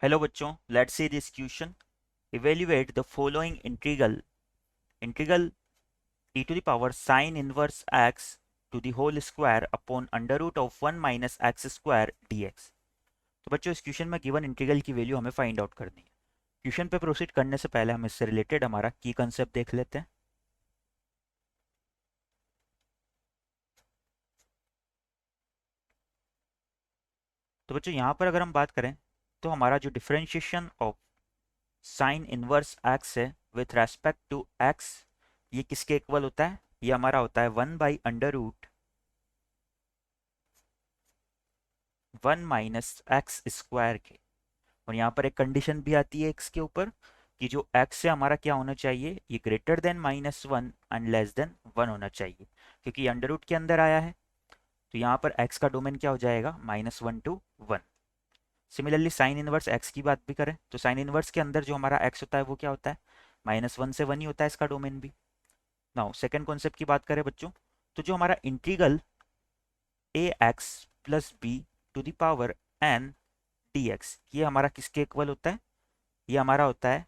Hello बच्चों, let's see this question. Evaluate the following integral e to the power sine inverse x to the whole square upon under root of 1 minus x square dx. तो बच्चों इस question में given integral की value हमें find out करनी है। Question पे proceed करने से पहले हम इससे रिलेटेड हमारा की कंसेप्ट देख लेते हैं। तो बच्चों यहाँ पर अगर हम बात करें तो हमारा जो differentiation of sine inverse x है विथ रेस्पेक्ट टू एक्स, ये किसके इक्वल होता है? ये हमारा होता है 1 माइनस एक्स स्क्वायर के। और यहाँ पर एक कंडीशन भी आती है एक्स के ऊपर कि जो एक्स से हमारा क्या होना चाहिए, ये greater than -1 and less than 1 होना चाहिए, क्योंकि अंडर रूट के अंदर आया है। तो यहाँ पर एक्स का डोमेन क्या हो जाएगा? -1 to 1। Similarly sine inverse x की बात भी करें तो साइन इनवर्स के अंदर जो हमारा एक्स होता है वो क्या होता है? -1 से 1 ही होता है इसका डोमेन भी। नाउ सेकेंड कॉन्सेप्ट की बात करें बच्चों, तो जो हमारा integral A x plus B to the power N D X, ये हमारा किसके इक्वल होता है? ये हमारा होता है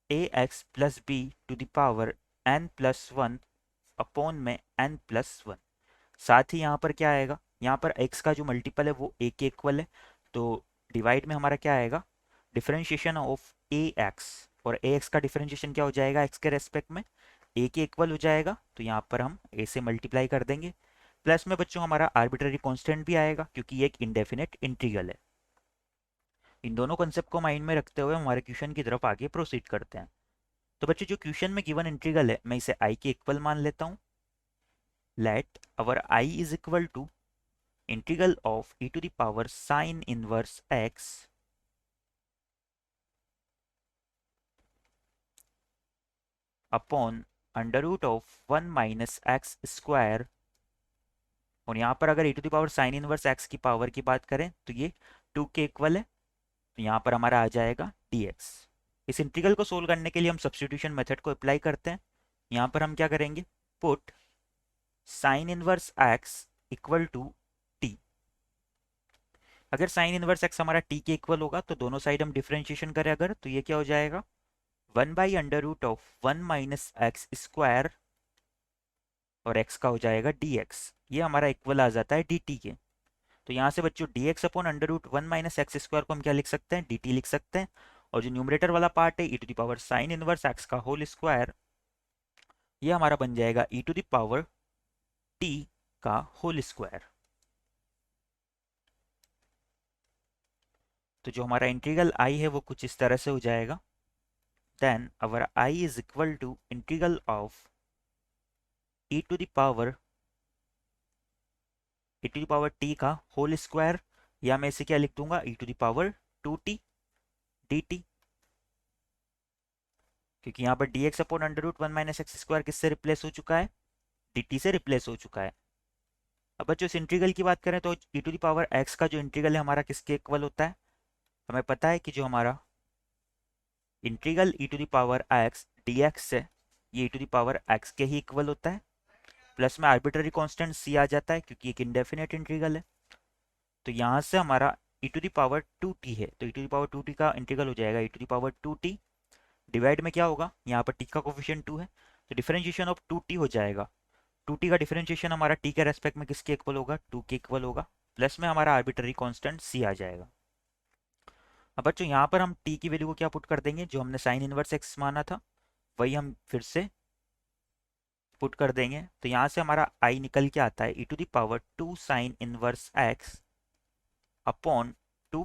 a x plus B to the power n plus one upon में एन प्लस वन। साथ ही यहाँ पर क्या आएगा? यहाँ पर x का जो मल्टीपल है वो a के इक्वल है, तो डिवाइड में हमारा क्या आएगा? डिफरेंशिएशन ऑफ ए एक्स, और ए एक्स का डिफरेंशिएशन क्या हो जाएगा? x के रेस्पेक्ट में a के इक्वल हो जाएगा, तो यहाँ पर हम a से मल्टीप्लाई कर देंगे। प्लस में बच्चों हमारा आर्बिट्ररी कांस्टेंट भी आएगा, क्योंकि ये एक इंडेफिनेट इंटीग्रल है। इन दोनों कॉन्सेप्ट को माइंड में रखते हुए हमारे क्वेश्चन की तरफ आगे प्रोसीड करते हैं। तो बच्चों जो क्वेश्चन में गिवन इंटीग्रल है मैं इसे i के इक्वल मान लेता हूँ। Let our i is equal to integral of e to the power sine inverse x upon under root of 1 minus x square। और यहाँ पर अगर e to the power sin inverse x की power की बात करें तो ये 2 के इक्वल है, तो यहाँ पर हमारा आ जाएगा dx। इस इंटीग्रल को सोल्व करने के लिए हम सब्स्टिट्यूशन मेथड को अप्लाई करते हैं। यहाँ पर हम क्या करेंगे? Put sine inverse x equal to t। अगर साइन इनवर्स x हमारा t के इक्वल होगा तो दोनों साइड हम डिफरेंशिएशन करें अगर, तो ये क्या हो जाएगा? 1 by under root of 1 minus X square, और x का हो जाएगा dx। ये हमारा इक्वल आ जाता है dt के। तो यहाँ से बच्चों dx upon under root 1 minus X square को हम क्या लिख सकते हैं? dt लिख सकते हैं। और जो न्यूमरेटर वाला पार्ट है e to the power sine inverse x का होल स्क्वायर, ये हमारा बन जाएगा e to the power t का होल स्क्वायर। तो जो हमारा इंटीग्रल i है वो कुछ इस तरह से हो जाएगा। Then our i is equal to integral of e to the power t का होल स्क्वायर, या मैं इसे क्या लिख दूंगा? e to the power 2t dt, क्योंकि यहाँ पर dx upon under root 1 minus X square किससे रिप्लेस हो चुका है? dt से रिप्लेस हो चुका है। अब बच्चों इस इंटीग्रल की बात करें तो e to the power x का जो इंटीग्रल है हमारा किसके इक्वल होता है? हमें पता है कि जो हमारा integral e to the power x dx है, ये e to the power x के ही इक्वल होता है। प्लस में आर्बिट्ररी कांस्टेंट c आ जाता है, क्योंकि एक इंडेफिनेट इंटीग्रल है। तो यहाँ से हमारा e to the power 2t है, तो e to the power 2t का इंटीग्रल हो जाएगा e to the power 2t। Divide में क्या होगा? यहाँ पर t का कोफिशिएंट 2 है, तो डिफरेंशिएशन ऑफ 2t हो जाएगा। 2t का डिफरेंशिएशन हमारा t के रेस्पेक्ट में किसके इक्वल होगा? 2 के इक्वल होगा। प्लस में हमारा आर्बिट्ररी कांस्टेंट c आ जाएगा। अब बच्चों यहाँ पर हम t की वैल्यू को क्या पुट कर देंगे? जो हमने साइन इनवर्स x माना था वही हम फिर से पुट कर देंगे। तो यहाँ से हमारा i निकल के आता है e to the power 2 sine inverse x upon 2,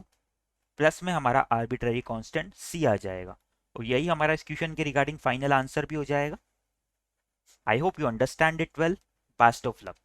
plus में हमारा आर्बिट्ररी कांस्टेंट c आ जाएगा। और यही हमारा इस क्वेश्चन के रिगार्डिंग फाइनल आंसर भी हो जाएगा। I hope you understand it well. Best of luck.